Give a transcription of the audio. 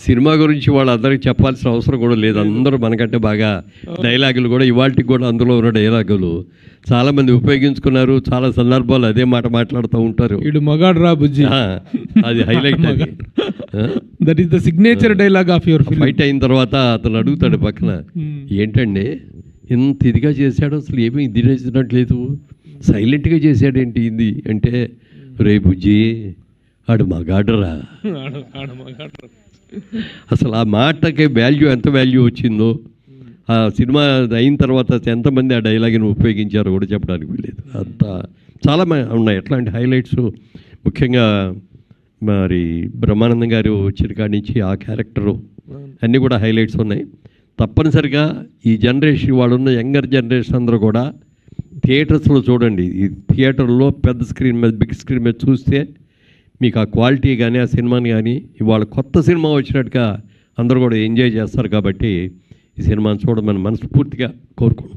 Cinema గురించి వాళ్ళందరికీ చెప్పాల్సిన అవసరం కూడా లేదు. అందరూ మనకంటే బాగా డైలాగులు కూడా ఇవాళకి కూడా అందులో ఉన్న డైలాగులు చాలామంది ఉపయోగించుకున్నారు. చాలా సందర్భాలు అదే మాట మాట్లాడుతూ ఉంటారు. ఇడు మగాడు రా బుజ్జి, అది highlight. That is the signature dialogue of your film. Fight అయిన తర్వాత అతను అడుగుతాడు పక్కన, ఏంటండి ఇంత ఇదిగా చేశాడు, అసలు ఏమీ ఇది చేసినట్లేదు, సైలెంట్గా చేశాడేంటి ఇది అంటే, రే బుజ్జి ఆడు మగాడురా. అసలు ఆ మాటకి వాల్యూ ఎంత వాల్యూ వచ్చిందో, ఆ సినిమా అయిన తర్వాత ఎంతమంది ఆ డైలాగ్ని ఉపయోగించారో కూడా చెప్పడానికి వీలేదు. అంత చాలా ఉన్నాయి ఎట్లాంటి హైలైట్స్. ముఖ్యంగా మరి బ్రహ్మానందం గారు వచ్చిన కాడి నుంచి ఆ క్యారెక్టరు అన్నీ కూడా హైలైట్స్ ఉన్నాయి. తప్పనిసరిగా ఈ జనరేషన్ వాళ్ళున్న యంగర్ జనరేషన్ అందరూ కూడా థియేటర్స్లో చూడండి. ఈ థియేటర్లో పెద్ద స్క్రీన్ మీద, బిగ్ స్క్రీన్ మీద చూస్తే మీకు ఆ క్వాలిటీ కానీ ఆ సినిమాని కానీ ఇవాళ కొత్త సినిమా వచ్చినట్టుగా అందరూ కూడా ఎంజాయ్ చేస్తారు. కాబట్టి ఈ సినిమాని చూడమని మనస్ఫూర్తిగా కోరుకుంటున్నాను.